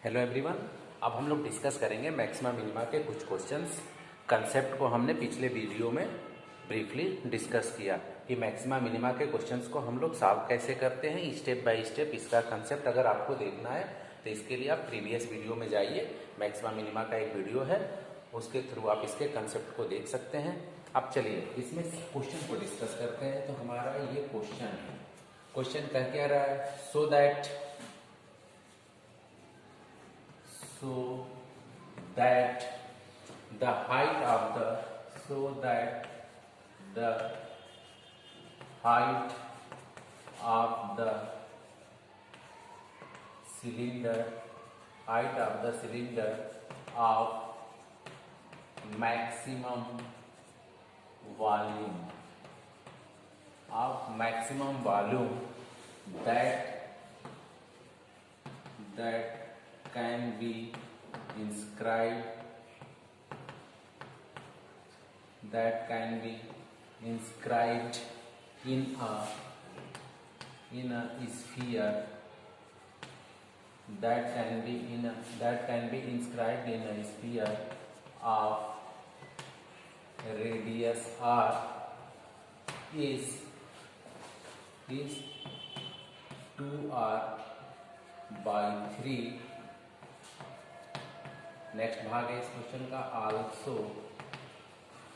Hello everyone. अब हम लोग डिस्कस करेंगे मैक्सिमा मिनिमा के कुछ क्वेश्चंस। कंसेप्ट को हमने पिछले वीडियो में ब्रीफली डिस्कस किया कि मैक्सिमा मिनिमा के क्वेश्चंस को हम लोग सॉल्व कैसे करते हैं स्टेप बाय स्टेप। इसका कंसेप्ट अगर आपको देखना है तो इसके लिए आप प्रीवियस वीडियो में जाइए। मैक्सिमा मिनिमा का एक वीडियो है, उसके थ्रू आप इसके कंसेप्ट को देख सकते हैं। अब चलिए इसमें क्वेश्चन को डिस्कस करते हैं। तो हमारा ये क्वेश्चन है, क्वेश्चन कह क्या रहा है, so that the height of the cylinder of maximum volume that can be inscribed in a sphere of radius r is 2r/3। Next भाग है इस क्वेश्चन का, also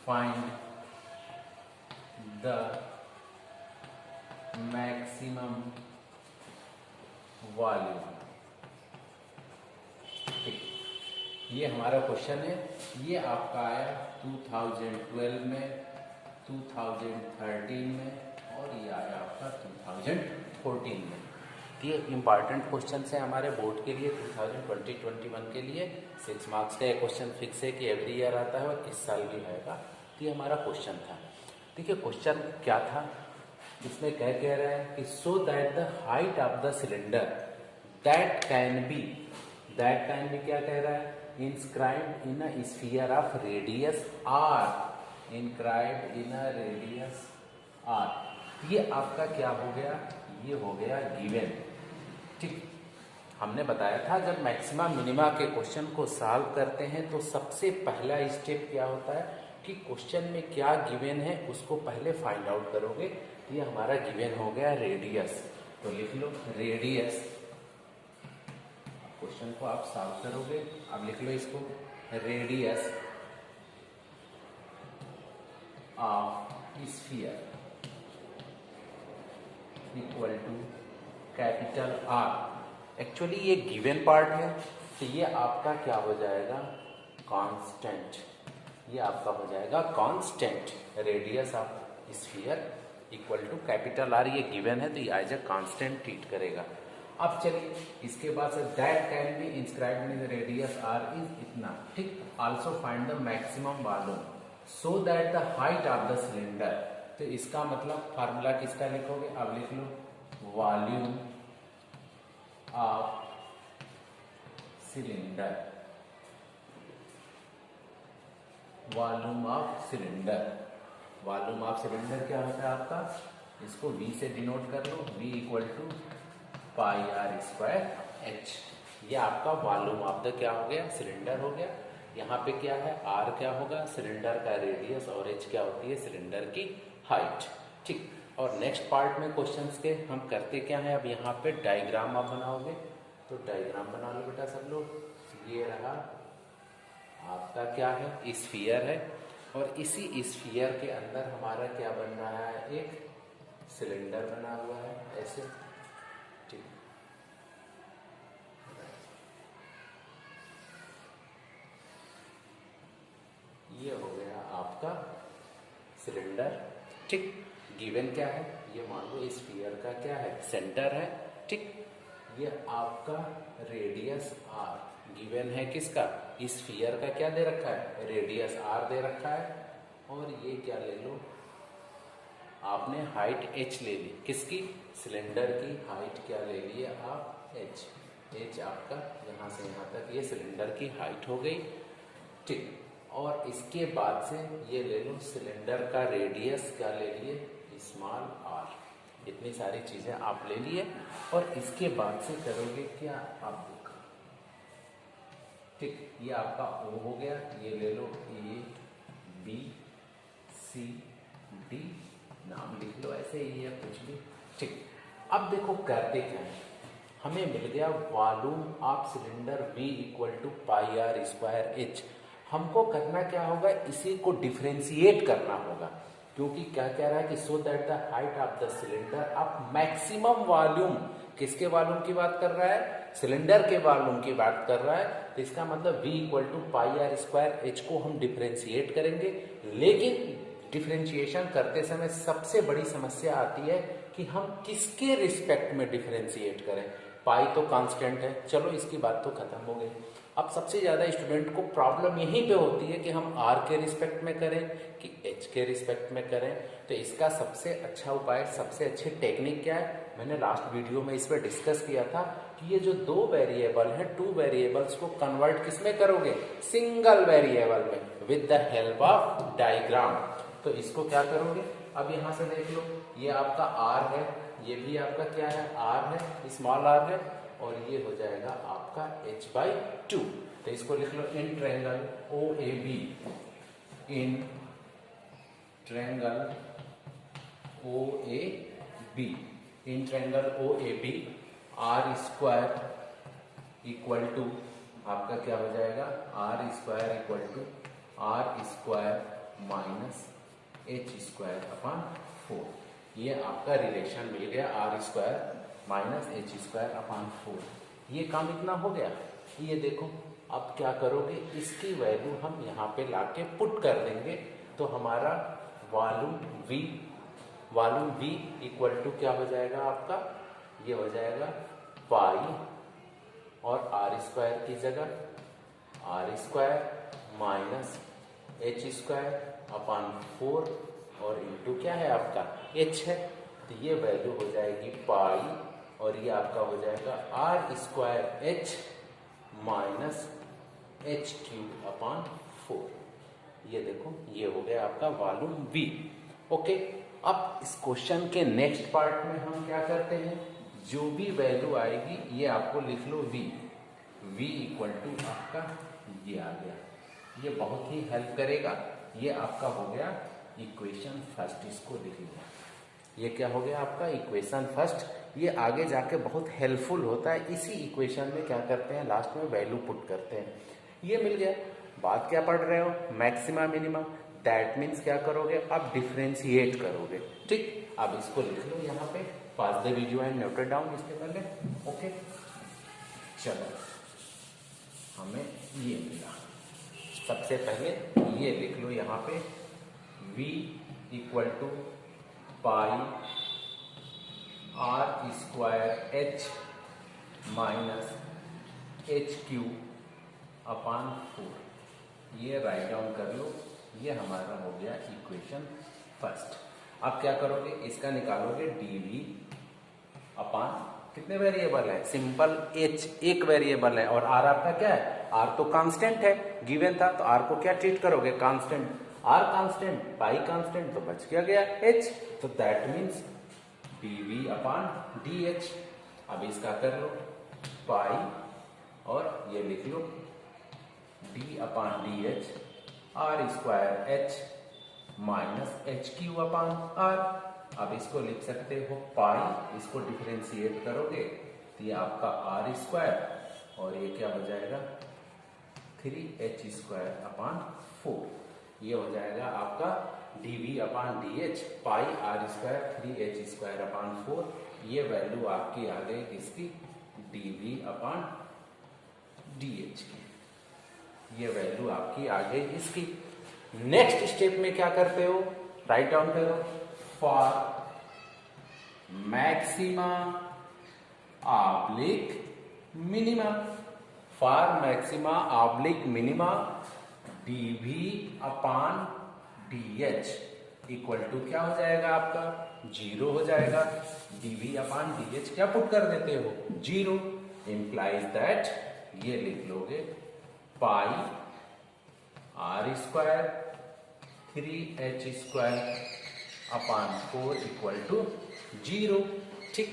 find the maximum volume. ठीक, ये हमारा क्वेश्चन है। ये आपका आया 2012 में, 2013 में और ये आया आपका 2014 में। ये इंपॉर्टेंट क्वेश्चन है हमारे बोर्ड के लिए 2020-21 के लिए। 6 मार्क्स का एक क्वेश्चन फिक्स है कि एवरी ईयर आता है और इस साल भी आएगा। तो ये हमारा क्वेश्चन था। देखिए क्वेश्चन क्या था, इसमें कह रहा है कि so that the height of the cylinder that can be क्या कह रहा है, inscribed in a sphere of radius R, ये आपका क्या हो गया, ये हो गया गिवन। ठीक, हमने बताया था जब मैक्सिमा मिनिमा के क्वेश्चन को सॉल्व करते हैं तो सबसे पहला स्टेप क्या होता है कि क्वेश्चन में क्या गिवन है उसको पहले फाइंड आउट करोगे। ये हमारा गिवन हो गया रेडियस, तो लिख लो रेडियस। क्वेश्चन को आप सॉल्व करोगे, अब लिख लो इसको, radius of sphere equal to capital R. Actually ये गिवन पार्ट है तो ये आपका क्या हो जाएगा, कांस्टेंट। ये आपका हो जाएगा constant. Radius of sphere equal to capital R, ये गिवन है तो ये एज ए कांस्टेंट ट्रीट करेगा। अब चलिए इसके बाद से that can be inscribed in radius R is इतना। ठीक, also find the maximum volume so that the height of the cylinder. तो इसका मतलब फार्मूला किसका लिखोगे, अब लिख लो volume of cylinder. Volume of cylinder क्या होता है आपका, इसको V से डिनोट कर लो, V equal to pi R square H। ये आपका वॉल्यूम ऑफ द क्या हो गया, सिलेंडर हो गया। यहाँ पे क्या है, R क्या होगा, सिलेंडर का रेडियस, और H क्या होती है, सिलेंडर की हाइट। ठीक, और नेक्स्ट पार्ट में क्वेश्चंस के हम करते क्या है, अब यहाँ पे डायग्राम आप बनाओगे। तो डायग्राम बना लो बेटा सब लोग। ये रहा आपका क्या है, स्फीयर है, और इसी स्फीयर के अंदर हमारा क्या बन रहा है, एक सिलेंडर बना हुआ है ऐसे। ठीक, ये हो गया आपका सिलेंडर। ठीक, गिवन क्या है, ये मान लो स्फीयर का क्या है, सेंटर है। ठीक, ये आपका रेडियस आर गिवन है, किसका, स्फीयर का क्या दे रखा है, रेडियस आर दे रखा है। और ये क्या ले लो, आपने हाइट h ले ली, किसकी, सिलेंडर की हाइट क्या ले ली आप, h आपका यहाँ से यहाँ तक ये सिलेंडर की हाइट हो गई। ठीक, और इसके बाद से ये ले लो सिलेंडर का रेडियस क्या ले लिए, स्मॉल आर। इतनी सारी चीजें आप ले लिए और इसके बाद से करोगे क्या, आप देखो ठीक, ये आपका O हो गया, ये ले लो A B C D, नाम लिख लो ऐसे ही है कुछ भी। ठीक, अब देखो करते क्या है, हमें मिल गया volume of cylinder V equal to pi R square H. हमको करना क्या होगा, इसी को डिफ्रेंशिएट करना होगा, क्योंकि क्या कह रहा है कि so that the height of the cylinder of maximum volume, किसके वॉल्यूम की बात कर रहा है, सिलेंडर के वॉल्यूम की बात कर रहा है। तो इसका मतलब V equal to pi R square H को हम डिफ्रेंशिएट करेंगे, लेकिन डिफ्रेंशिएशन करते समय सबसे बड़ी समस्या आती है कि हम किसके रिस्पेक्ट में डिफ्रेंशिएट करें। पाई तो कांस्टेंट है, चलो इसकी बात तो खत्म हो गई। अब सबसे ज्यादा स्टूडेंट को प्रॉब्लम यहीं पे होती है कि हम आर के रिस्पेक्ट में करें कि एच के रिस्पेक्ट में करें। तो इसका सबसे अच्छा उपाय, सबसे अच्छी टेक्निक क्या है, मैंने लास्ट वीडियो में इस पर डिस्कस किया था कि ये जो दो वेरिएबल है, टू वेरिएबल्स को कन्वर्ट किसमें करोगे, सिंगल वेरिएबल में, with the help of diagram. तो इसको क्या करोगे, अब यहां से देख लो, ये आपका आर है, ये भी आपका क्या है, आर है, स्मॉल आर है, और ये हो जाएगा आपका h/2। तो इसको लिख लो in triangle OAB, in triangle OAB, in triangle OAB R square equal to आपका क्या हो जाएगा, R square equal to R square minus H square upon 4। ये आपका रिलेशन मिल गया, R square minus H square upon 4। ये काम इतना हो गया। ये देखो अब क्या करोगे, इसकी वैल्यू हम यहाँ पे लाके पुट कर देंगे, तो हमारा वॉल्यूम V इक्वल टू क्या हो जाएगा आपका, ये हो जाएगा पाई और आर स्क्वायर की जगह R square minus H square upon 4 और इंटू क्या है आपका h है। तो ये वैल्यू हो जाएगी पाई और ये आपका हो जाएगा R square H minus H cube upon 4। ये देखो ये हो गया आपका वॉल्यूम V। ओके, अब इस क्वेश्चन के नेक्स्ट पार्ट में हम क्या करते हैं, जो भी वैल्यू आएगी ये आपको लिख लो V इक्वल टू आपका ये आ गया, ये बहुत ही हेल्प करेगा। ये आपका हो गया इक्वेशन फर्स्ट, इसको लिख लिया, ये क्या हो गया आपका इक्वेशन फर्स्ट। ये आगे जाके बहुत हेल्पफुल होता है। इसी इक्वेशन में क्या करते हैं, लास्ट में वैल्यू पुट करते हैं। ये मिल गया। बात क्या पढ़ रहे हो, मैक्सिमा मिनिमा, दैट मीन्स क्या करोगे, अब डिफ्रेंशिएट करोगे। ठीक, अब इसको लिख लो यहाँ पे, pause the video and note it down इसके पहले। ओके, चलो हमें ये मिला, सबसे पहले ये लिख लो यहाँ पे V equal to pi R square H minus H cube upon 4। ये राइट डाउन कर लो, ये हमारा हो गया इक्वेशन फर्स्ट। अब क्या करोगे, इसका निकालोगे dV अपॉन कितने वेरिएबल है, सिंपल h एक वेरिएबल है और r आपका क्या है, r तो कांस्टेंट है, गिवन था, तो r को क्या ट्रीट करोगे, कांस्टेंट, r कांस्टेंट, पाई कांस्टेंट, तो बच क्या गया h, तो that means dV upon dh। अब इसका कर लो पाई और ये लिख लो d upon dh r square h minus H Q upon r। अब इसको लिख सकते हो पाई, इसको डिफरेंशिएट करोगे तो ये आपका आर स्क्वायर और ये क्या हो जाएगा 3h स्क्वायर अपॉन 4। ये हो जाएगा आपका dV upon dh pi R square 3h square upon 4। ये वैल्यू आपकी आ गई किसकी, dV अपॉन dh की, ये वैल्यू आपकी आ गई इसकी। नेक्स्ट स्टेप में क्या करते हो, राइट डाउन करो, for maxima oblique minima, for maxima oblique minima dV upon dh equal to क्या हो जाएगा आपका 0 हो जाएगा। dV अपॉन dh क्या पुट कर देते हो 0, इंप्लाइज दैट ये लिख लोगे pi R square 3h square upon 4 equal to 0। ठीक,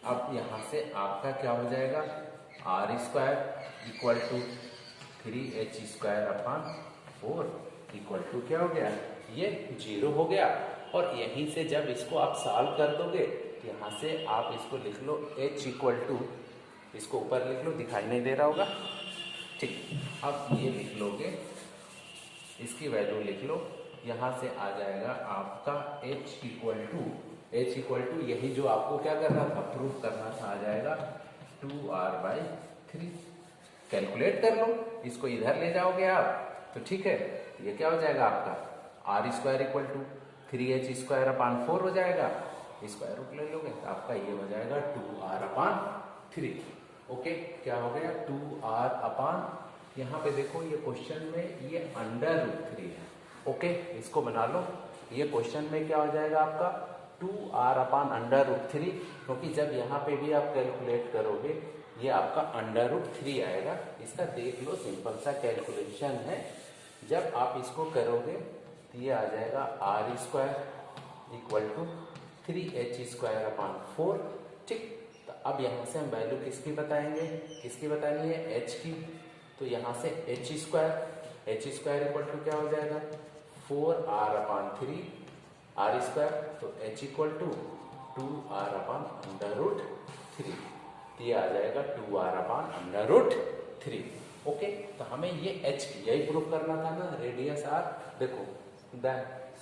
अब यहां से आपका क्या हो जाएगा R square equal to 3h² upon 4 equal to क्या हो गया, ये 0 हो गया। और यहीं से जब इसको आप सॉल्व कर दोगे, यहाँ से आप इसको लिख लो h इक्वल टू, इसको ऊपर लिख लो, दिखाई नहीं दे रहा होगा, ठीक। अब ये लिख लोगे, इसकी वैल्यू लिख लो, यहाँ से आ जाएगा आपका h इक्वल टू यही जो आपको क्या करना था, प्रूफ करना था, आ जाएगा 2r/3। कैलकुलेट कर लो, इसको इधर ले जाओगे आप तो ठीक है, ये क्या हो जाएगा आपका r² equal to 3h² upon 4 हो जाएगा, स्क्वायर रूट ले लोगे तो आपका ये हो जाएगा 2r/3। ओके, क्या हो गया 2r/, यहाँ पे देखो ये क्वेश्चन में ये √3 है। ओके, इसको बना लो, ये क्वेश्चन में क्या हो जाएगा आपका 2r/√3, क्योंकि जब यहाँ पे भी आप कैलकुलेट करोगे ये आपका √3 आएगा। इसका देख लो, सिंपल सा कैलकुलेशन है, जब आप इसको करोगे तो ये आ जाएगा r² equal to 3h² upon 4, ठीक। तो अब यहाँ से हम वैल्यू किसकी बताएंगे, किसकी बतानी है, h की। तो यहाँ से h² इक्वल टू क्या हो जाएगा 4r/3 r², तो h इक्वल टू 2r/√3, ये आ जाएगा 2r/√3। ओके, तो हमें ये h यही प्रूफ करना था ना, रेडियस r। देखो,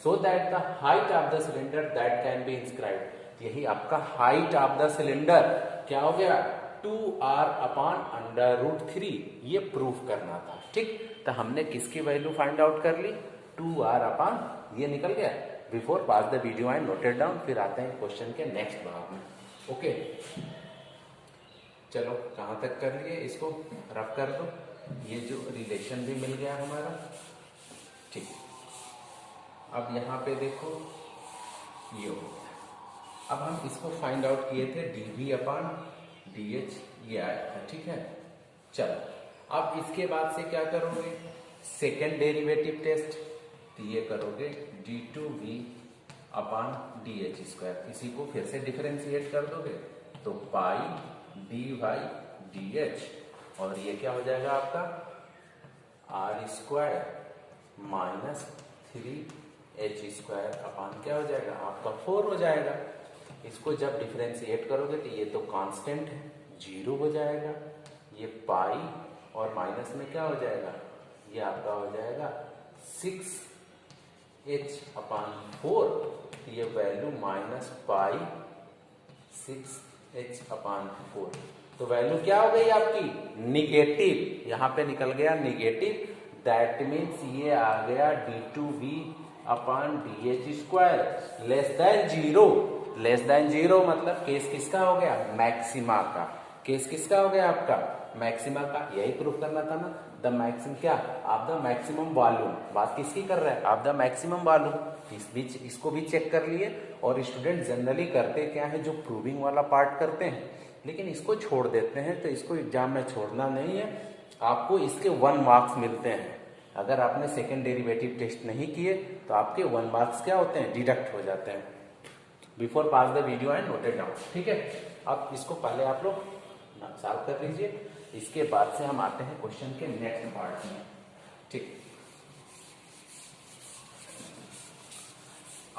so that the height of the cylinder that can be inscribed, यही आपका हाइट ऑफ द सिलेंडर क्या हो गया 2r/√3, ये प्रूफ करना था, ठीक। तो हमने किसकी वैल्यू फाइंड आउट कर ली, 2r/, ये निकल गया। Before pass the video and noted down, फिर आते हैं क्वेश्चन के नेक्स्ट भाग में। ओके, चलो कहाँ तक कर लिए, इसको रफ कर दो, ये जो रिलेशन भी मिल गया हमारा, ठीक। अब यहाँ पे देखो ये हो गया। अब हम इसको फाइंड आउट किए थे dV/dh, ये आया था, ठीक है। चलो अब इसके बाद से क्या करोगे, सेकेंड डेरिवेटिव टेस्ट, तो ये करोगे d2V/dh², इसी को फिर से डिफरेंशिएट कर दोगे तो पाई dy/dh, और ये क्या हो जाएगा आपका r² माइनस 3h² अपान क्या हो जाएगा आपका 4 हो जाएगा। इसको जब डिफरेंशिएट करोगे तो ये तो कांस्टेंट है, 0 हो जाएगा, ये पाई और माइनस में क्या हो जाएगा, ये आपका हो जाएगा 6h/4, ये वैल्यू माइनस पाई 6h/4, तो वैल्यू क्या हो गई आपकी निगेटिव, यहाँ पे निकल गया निगेटिव। दैट मीन्स ये आ गया d2V/dh² लेस देन 0, मतलब केस किसका हो गया, मैक्सिमा का। केस किसका हो गया आपका, मैक्सिमा का। यही प्रूफ करना था ना, द मैक्सिमम क्या, आप द मैक्सिमम वॉल्यूम, बात किसकी कर रहे हैं, आप द मैक्सिमम वॉल्यूम। इस बीच इसको भी चेक कर लिए। और स्टूडेंट जनरली करते क्या है, जो प्रूविंग वाला पार्ट करते हैं लेकिन इसको छोड़ देते हैं, तो इसको एग्जाम में छोड़ना नहीं है, आपको इसके 1 मार्क्स मिलते हैं। अगर आपने सेकेंड डेरिवेटिव टेस्ट नहीं किए तो आपके 1 मार्क्स क्या होते हैं, डिडक्ट हो जाते हैं। Before pass the video and noted down, ठीक है। अब इसको पहले आप लोग सॉल्व कर लीजिए, इसके बाद से हम आते हैं क्वेश्चन के नेक्स्ट पार्ट में, ठीक।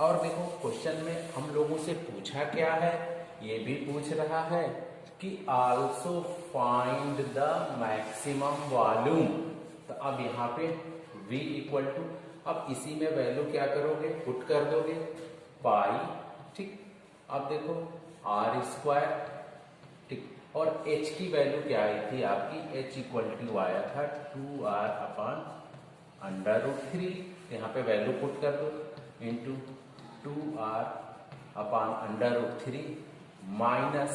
और देखो क्वेश्चन में हम लोगों से पूछा क्या है, ये भी पूछ रहा है कि also find the maximum volume. तो अब यहाँ पे V इक्वल टू, अब इसी में वैल्यू क्या करोगे, पुट कर दोगे पाई, ठीक। अब देखो r², ठीक, और h की वैल्यू क्या आई थी आपकी, h इक्वल टू आया था 2r/√3, यहाँ पे वैल्यू पुट कर दो इंटू 2r/√3 माइनस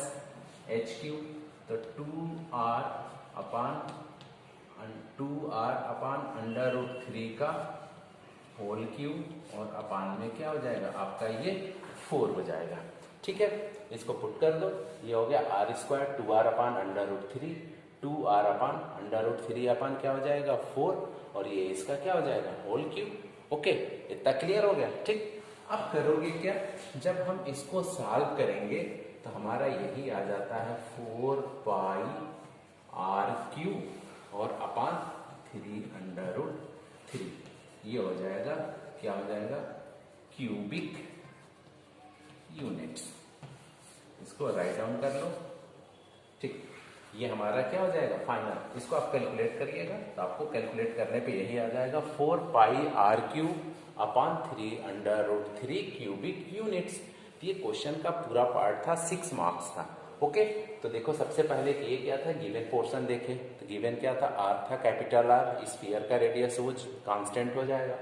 h3, तो 2r/√3 का होल क्यूब, और अपान में क्या हो जाएगा आपका ये 4 हो जाएगा, ठीक है। इसको पुट कर दो, ये हो गया r² 2r/√3, 2r/√3 अपान क्या हो जाएगा 4, और ये इसका क्या हो जाएगा होल क्यूब। ओके, इतना क्लियर हो गया, ठीक। अब करोगे क्या, जब हम इसको सॉल्व करेंगे तो हमारा यही आ जाता है 4 पाई r³ और अपान 3/√3। ये हो जाएगा, क्या हो जाएगा, क्यूबिक यूनिट्स। इसको राइट डाउन कर लो। ठीक, ये हमारा क्या हो जाएगा फाइनल। इसको आप कैलकुलेट करिएगा तो आपको कैलकुलेट करने पे यही आ जाएगा 4πr³/3/√3 क्यूबिक यूनिट्स। ये क्वेश्चन का पूरा पार्ट था, 6 मार्क्स था। ओके, तो देखो सबसे पहले ये क्या था, गिवन पोर्शन देखे तो गिवन क्या था, आर था, कैपिटल आर। स्फीयर का रेडियस वो कांस्टेंट हो जाएगा।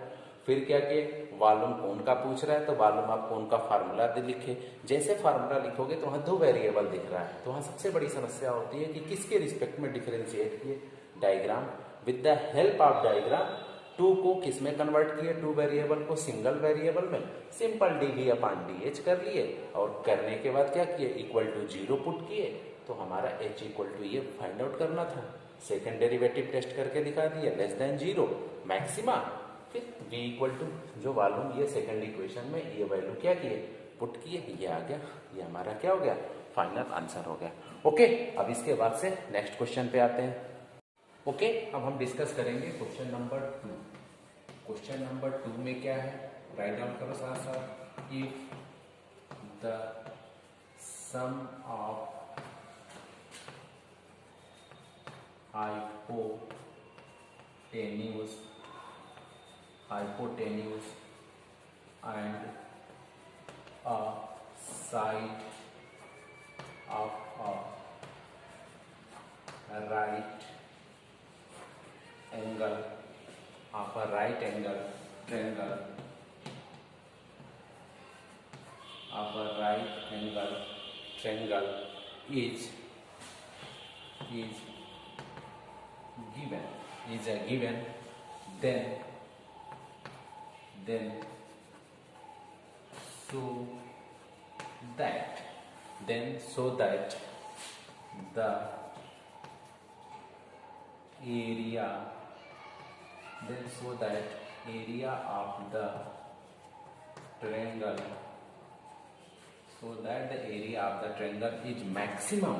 फिर क्या किए, वॉल्यूम कोन का पूछ रहा है तो वॉल्यूम आप कोन का फार्मूला लिखे। जैसे फार्मूला लिखोगे तो वहाँ 2 वेरिएबल दिख रहा है, तो वहाँ सबसे बड़ी समस्या होती है कि किसके रिस्पेक्ट में डिफरेंशिएट किए। Diagram, with the help of diagram 2 को किस में कन्वर्ट किए, 2 वेरिएबल को सिंगल वेरिएबल में। सिंपल dv/dh कर लिए और करने के बाद क्या किए, इक्वल टू 0 पुट किए तो हमारा h इक्वल टू ये फाइंड आउट करना था। सेकेंड डेरिवेटिव टेस्ट करके दिखा दिया, लेस देन 0 मैक्सिमा। फिर v इक्वल टू जो वॉल्यूम, ये सेकेंड इक्वेशन में ये वैल्यू क्या किए, पुट किए, ये आ गया। ये हमारा क्या हो गया, फाइनल आंसर हो गया। ओके, अब इसके बाद से नेक्स्ट क्वेश्चन पे आते हैं। ओके, अब हम डिस्कस करेंगे क्वेश्चन नंबर 2। क्वेश्चन नंबर 2 में क्या है, राइट डाउन करो साथ साथ। If the sum of hypotenuse and a side of a right angle triangle is given, then so that the area of the triangle is maximum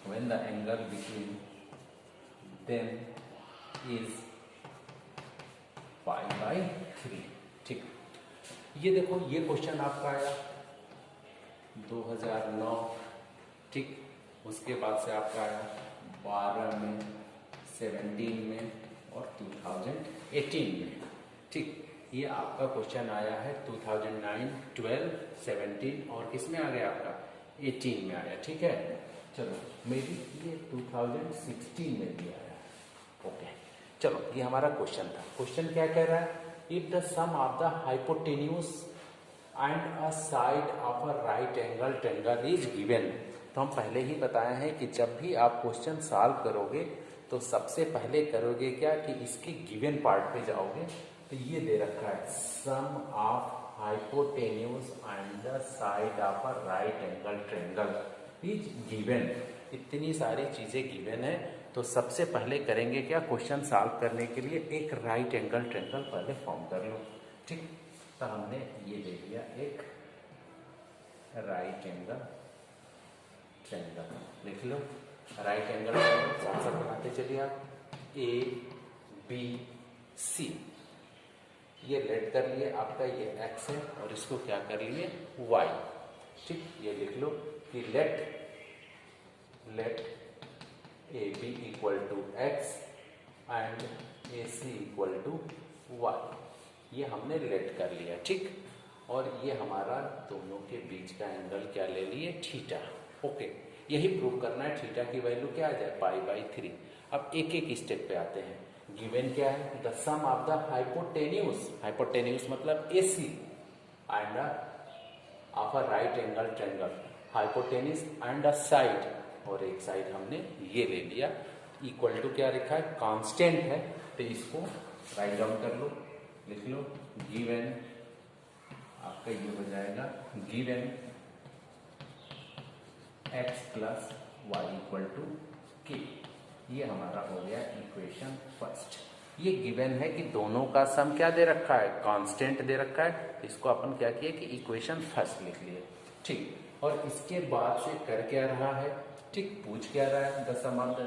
when the angle between them is π/3। ठीक, ये देखो, ये question आपका आया 2009। ठीक, उसके बाद से आपका आया 12 में, 17 में और 2018 में। ठीक, ये आपका क्वेश्चन आया है 2009, 12, 17 और किस में आ गया आपका 18 में आया। ठीक है, चलो मे बी ये 2016 में भी आया। ओके, चलो ये हमारा क्वेश्चन था। क्वेश्चन क्या कह रहा है, if the sum of the hypotenuse and a side of a right angle triangle is given. तो हम पहले ही बताए हैं कि जब भी आप क्वेश्चन सॉल्व करोगे तो सबसे पहले करोगे क्या कि इसके गिवन पार्ट पे जाओगे। तो ये दे रखा है, sum of hypotenuse and the side of a right angle triangle is given. इतनी सारी चीजें गिवन है, तो सबसे पहले करेंगे क्या, क्वेश्चन सॉल्व करने के लिए एक राइट एंगल ट्रायंगल पहले फॉर्म कर लो। ठीक, तो हमने ये ले लिया एक राइट एंगल ट्रायंगल, लिख लो राइट एंगल ट्रायंगल। कौन सा बनाते चलिए आप, ABC। ये लेट कर लिए, आपका ये x है और इसको क्या कर लिए y। ठीक, ये लिख लो कि let AB equal to x and AC equal to y। ये हमने लेट कर लिया। ठीक, और ये हमारा दोनों के बीच का एंगल क्या ले लिए, थीटा। ओके, यही प्रूव करना है, थीटा की वैल्यू क्या आ जाए π/3। अब एक एक स्टेप पे आते हैं। गिवन क्या है, the sum of the hypotenuse मतलब AC and of a right angle triangle, hypotenuse and a side, और एक साइड हमने ये ले लिया, इक्वल टू क्या लिखा है, कांस्टेंट है। तो इसको राइट डाउन कर लो, लिख लो गिवन, आपका ये हो जाएगा गिवन x + y = k। ये हमारा हो गया इक्वेशन फर्स्ट। ये गिवन है कि दोनों का सम क्या दे रखा है, कांस्टेंट दे रखा है। इसको अपन क्या किए कि इक्वेशन फर्स्ट लिख लिए, ठीक। और इसके बाद से कर क्या रहा है, ठीक, पूछ क्या रहा है, the sum of the,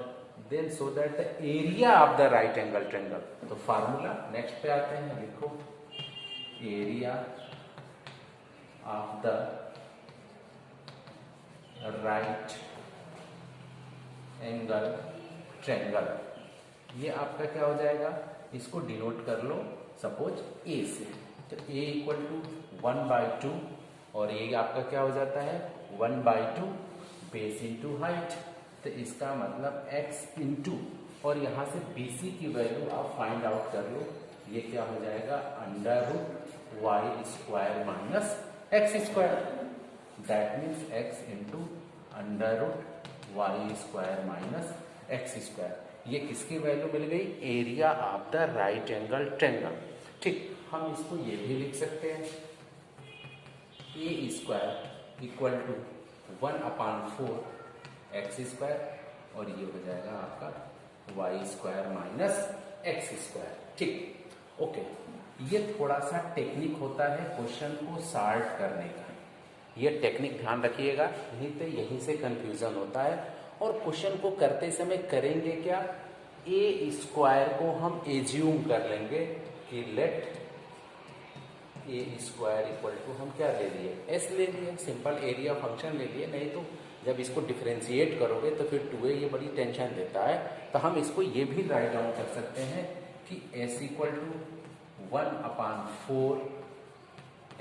then so that the area of the right angle triangle. तो फार्मूला नेक्स्ट पे आते हैं, लिखो area of the right angle triangle. ये आपका क्या हो जाएगा, इसको डिनोट कर लो सपोज ए से, तो ए इक्वल टू 1/2 और ये आपका क्या हो जाता है 1/2 बेस इंटू हाइट। तो इसका मतलब x इंटू, और यहाँ से BC की वैल्यू आप फाइंड आउट कर लो, ये क्या हो जाएगा √y² minus x²। That means x into √y² minus x²। ये किसकी वैल्यू मिल गई, area of the right angle triangle, ठीक। हम इसको ये भी लिख सकते हैं a² इक्वल टू 1/4 x², और ये हो जाएगा आपका y² माइनस x², ठीक। ओके, ये थोड़ा सा टेक्निक होता है क्वेश्चन को सॉल्व करने का, ये टेक्निक ध्यान रखिएगा, नहीं तो यहीं से कंफ्यूजन होता है। और क्वेश्चन को करते समय करेंगे क्या, a² को हम एज्यूम कर लेंगे कि लेट a² इक्वल टू, हम क्या ले लिए s ले लिए, सिंपल एरिया फंक्शन ले लिए। नहीं तो जब इसको डिफ्रेंशिएट करोगे तो फिर 2a, ये बड़ी टेंशन देता है। तो हम इसको ये भी राइट डाउन कर सकते हैं कि s equal to 1/4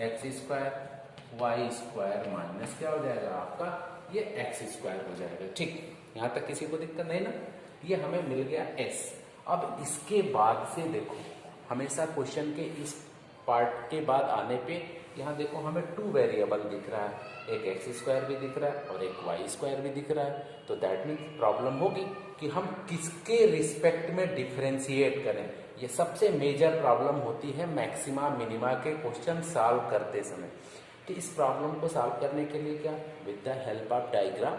x² y² minus क्या हो जाएगा आपका ये x² हो जाएगा, ठीक। यहाँ तक किसी को दिक्कत नहीं ना, ये हमें मिल गया s। अब इसके बाद से देखो, हमेशा क्वेश्चन के इस पार्ट के बाद आने पे यहाँ देखो हमें 2 वेरिएबल दिख रहा है, एक x² भी दिख रहा है और एक y² भी दिख रहा है। तो दैट मीन्स प्रॉब्लम होगी कि हम किसके रिस्पेक्ट में डिफ्रेंशिएट करें। ये सबसे मेजर प्रॉब्लम होती है मैक्सिमा मिनिमा के क्वेश्चन सॉल्व करते समय। तो इस प्रॉब्लम को सॉल्व करने के लिए क्या, with the help of diagram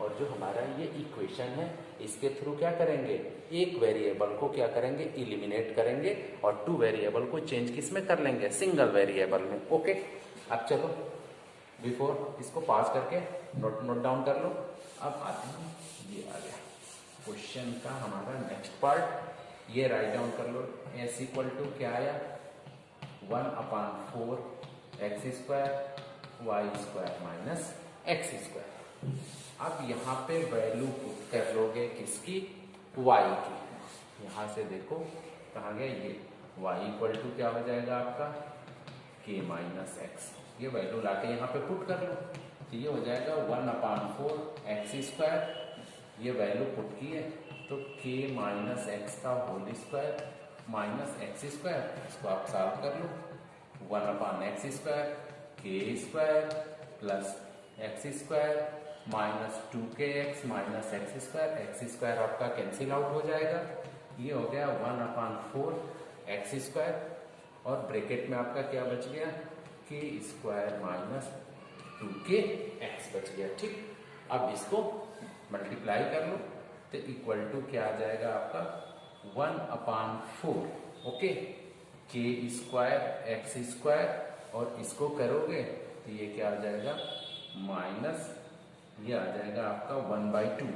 और जो हमारा ये इक्वेशन है इसके थ्रू क्या करेंगे, एक वेरिएबल को क्या करेंगे इलिमिनेट करेंगे और 2 वेरिएबल को चेंज किस में कर लेंगे, सिंगल वेरिएबल में। ओके, अब चलो बिफोर इसको पास करके नोट डाउन कर लो। अब आते हैं, ये आ गया क्वेश्चन का हमारा नेक्स्ट पार्ट, ये राइट डाउन कर लो। s इक्वल टू क्या आया 1/4 x² y² माइनस x²। अब यहाँ पे वैल्यू पुट कर लोगे किसकी, y की। यहाँ से देखो कहाँ गया ये y इक्वल टू क्या हो जाएगा आपका k माइनस x। ये वैल्यू लाके यहाँ पे पुट कर लो, तो ये हो जाएगा 1/4 x²। ये वैल्यू पुट की है तो k माइनस x का होल स्क्वायर माइनस x²। इसको आप सॉल्व कर लो, 1/x² k² plus x² minus 2kx minus x² आपका कैंसिल आउट हो जाएगा। ये हो गया 1/4 x² और ब्रैकेट में आपका क्या बच गया k² माइनस 2kx बच गया, ठीक। अब इसको मल्टीप्लाई कर लो तो इक्वल टू क्या आ जाएगा आपका 1/4 ओके k² x² और इसको करोगे तो ये क्या आ जाएगा माइनस, ये आ जाएगा आपका 1/2।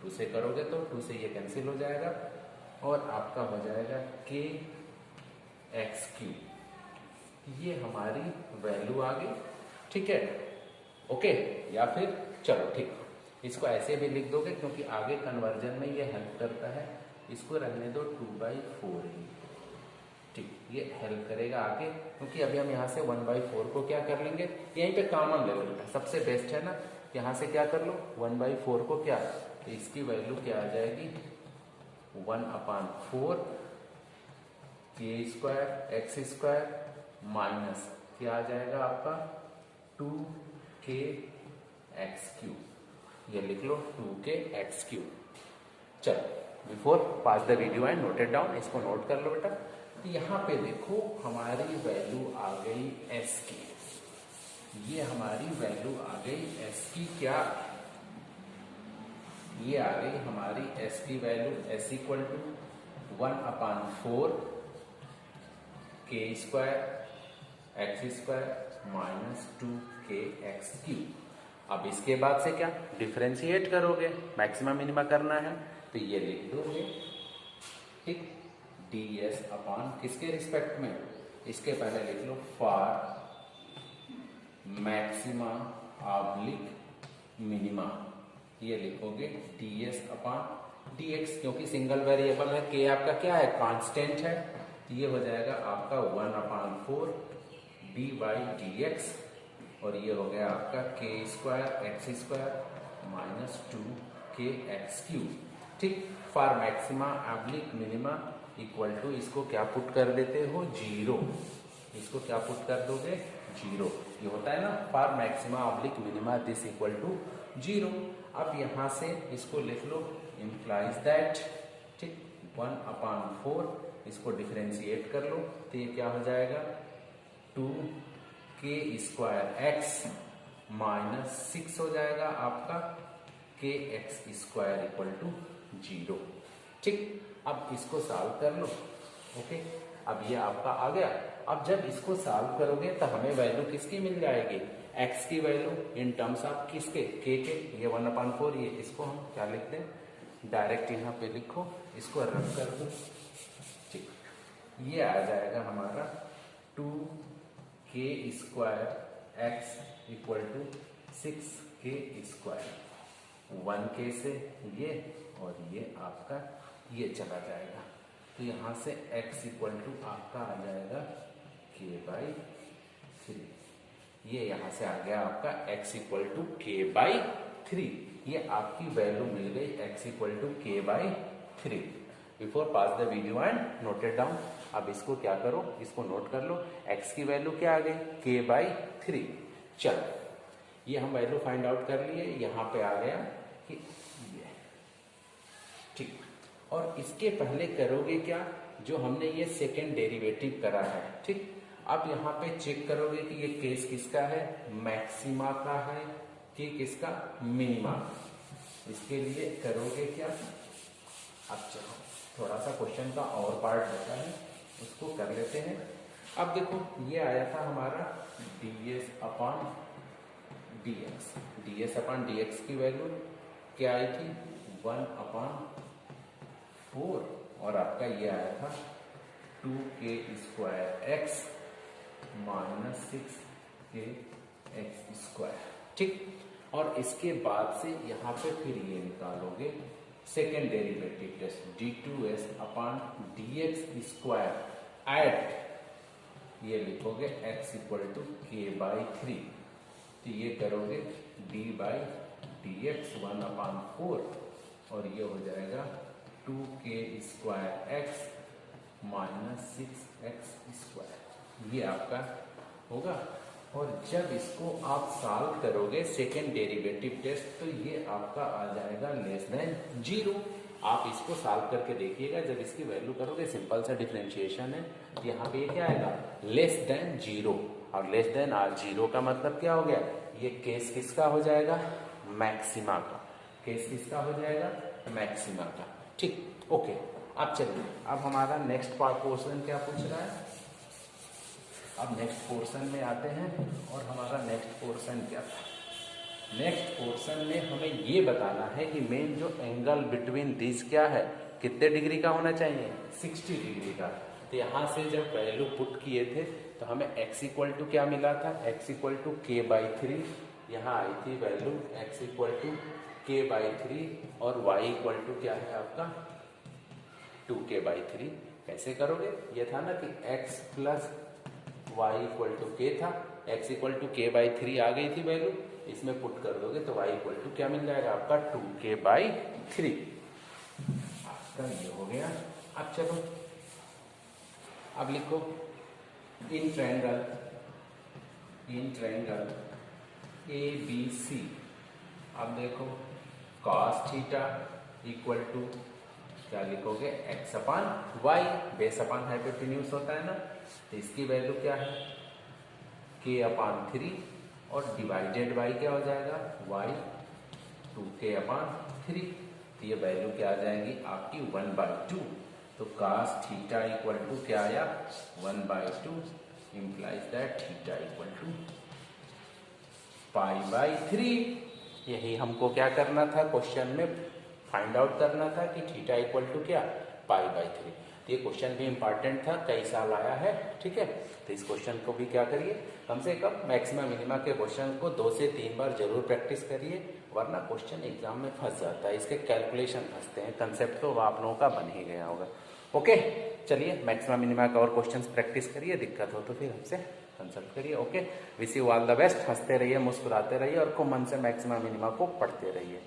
2 से करोगे तो 2 से ये कैंसिल हो जाएगा और आपका हो जाएगा kx³। ये हमारी वैल्यू आ गई, ठीक है। ओके, या फिर चलो ठीक, इसको ऐसे भी लिख दोगे क्योंकि आगे कन्वर्जन में ये हेल्प करता है। इसको रखने दो 2/4 ही, ठीक, ये हेल्प करेगा आगे, क्योंकि अभी हम यहाँ से 1/4 को क्या कर लेंगे, यहीं पे कॉमन ले लो, सबसे बेस्ट है ना। यहाँ से क्या कर लो 1/4 को क्या, तो इसकी वैल्यू क्या आ जाएगी 1/4 k² x² माइनस क्या आ जाएगा आपका 2kx³। ये लिख लो 2kx³। चलो before pass the video and noted down, इसको नोट कर लो बेटा। यहाँ पे देखो हमारी वैल्यू आ गई s की, ये हमारी वैल्यू आ गई s की क्या ये आ गई हमारी s की value, s equal to 1/4 k square x square minus 2k x cube. अब इसके बाद से क्या डिफ्रेंशिएट करोगे, मैक्सिमा मिनिमा करना है, तो ये लिख दोगे, ठीक, ds अपॉन किसके रिस्पेक्ट में, इसके पहले लिख लो फॉर मैक्सिमा ऑब्लिक मिनिमा, ये लिखोगे ds अपॉन dx, क्योंकि सिंगल वेरिएबल है, k आपका क्या है, कांस्टेंट है, तो ये हो जाएगा आपका 1/4 dy dx, और ये हो गया आपका k square x square minus 2k x cube, ठीक। For maxima oblique minima equal to, इसको क्या पुट कर देते हो, 0, इसको क्या पुट कर दोगे, 0, ये होता है ना for maxima oblique minima this equal to 0। अब यहाँ से इसको लिख लो इम्प्लाइज दैट, ठीक, 1/4, इसको डिफरेंशिएट कर लो, तो ये क्या हो जाएगा 2k स्क्वायर एक्स माइनस 6 हो जाएगा आपका k x square equal to 0, ठीक। अब इसको सॉल्व कर लो, ओके, अब ये आपका आ गया। अब जब इसको सॉल्व करोगे तो हमें वैल्यू किसकी मिल जाएगी, x की वैल्यू इन टर्म्स ऑफ किसके, k के, ये 1/4, ये इसको हम क्या लिख दें, डायरेक्ट यहाँ पे लिखो, इसको रब कर दो, ठीक, ये आ जाएगा हमारा 2k square x equal to 6k square, 1k से ये और ये आपका ये चला जाएगा, तो यहाँ से x इक्वल टू आपका आ जाएगा k/3, ये यहाँ से आ गया आपका x इक्वल टू k/3, ये आपकी वैल्यू मिल गई x equal to k/3। Before pass the video and note it down. अब इसको क्या करो, इसको नोट कर लो, x की वैल्यू क्या आ गई, k/3। चलो ये हम वैल्यू फाइंड आउट कर लिए, यहाँ पे आ गया कि ये, ठीक, और इसके पहले करोगे क्या, जो हमने ये सेकेंड डेरिवेटिव करा है, ठीक। अब यहाँ पे चेक करोगे कि ये केस किसका है, मैक्सिमा का है कि किसका, मिनिमा। इसके लिए करोगे क्या, अब चलो थोड़ा सा क्वेश्चन का और पार्ट बचा है, उसको कर लेते हैं। अब देखो ये आया था हमारा ds upon dx, ds upon dx की वैल्यू क्या आई थी, 1/4, और आपका ये आया था 2k square x minus 6k x square, ठीक। और इसके बाद से यहाँ पे फिर ये निकालोगे second derivative test, d2s upon dx square at, ये लिखोगे x इक्वल टू k/3, तो ये करोगे d/dx 1/4, और ये हो जाएगा 2k square x minus 6x square, ये आपका होगा। और जब इसको आप सॉल्व करोगे सेकेंड डेरिवेटिव टेस्ट, तो ये आपका आ जाएगा लेस देन 0। आप इसको सॉल्व करके देखिएगा, जब इसकी वैल्यू करोगे, सिंपल सा डिफरेंशिएशन है, यहाँ पे क्या आएगा, लेस देन 0, और लेस देन और 0 का मतलब क्या हो गया, ये केस किसका हो जाएगा, मैक्सिमा का, केस किसका हो जाएगा, मैक्सिमा का, ठीक, ओके। अब चलिए, अब हमारा नेक्स्ट पोर्शन क्या पूछ रहा है, अब नेक्स्ट पोर्शन में आते हैं, और हमारा नेक्स्ट पोर्शन क्या था, नेक्स्ट पोर्शन में हमें ये बताना है कि मेन जो एंगल बिटवीन दिस क्या है, कितने डिग्री का होना चाहिए, 60 डिग्री का। तो यहाँ से जब वैल्यू पुट किए थे तो हमें x इक्वल टू क्या मिला था, x इक्वल टू k/3, यहाँ आई थी value x equal to k/3, और y इक्वल टू क्या है आपका 2k/3। कैसे करोगे, ये था ना कि x plus y equal to k था, x इक्वल टू k/3 आ गई थी वैल्यू, इसमें पुट कर दोगे तो y इक्वल टू क्या मिल जाएगा आपका 2k/3, आपका ये हो गया। अब चलो अब लिखो इन ट्रायंगल ABC, अब देखो cos थीटा इक्वल टू क्या लिखोगे, x upon y, base upon hypotenuse होता है ना, तो इसकी वैल्यू क्या है k/3, और डिवाइडेड बाई क्या हो जाएगा y 2k/3, तो ये वैल्यू क्या आ जाएंगी आपकी 1/2। तो cos थीटा इक्वल टू क्या आया 1/2 implies that theta equal to π/3। यही हमको क्या करना था क्वेश्चन में फाइंड आउट करना था कि थीटा इक्वल टू क्या π/3। तो ये क्वेश्चन भी इंपॉर्टेंट था, कई साल आया है, ठीक है। तो इस क्वेश्चन को भी क्या करिए, कम से कम मैक्सिमम मिनिमा के क्वेश्चन को 2 से 3 बार जरूर प्रैक्टिस करिए, वरना क्वेश्चन एग्जाम में फंस जाता है, इसके कैलकुलेशन फंसते हैं, कंसेप्ट तो आप लोगों का बन ही गया होगा। ओके, चलिए मैक्सिमम मिनिमा का और क्वेश्चन प्रैक्टिस करिए, दिक्कत हो तो फिर हमसे कंसल्ट करिए। Okay, wish you all the best, हंसते रहिए, मुस्कुराते रहिए और खूब मन से मैक्सिमम मिनिमा को पढ़ते रहिए।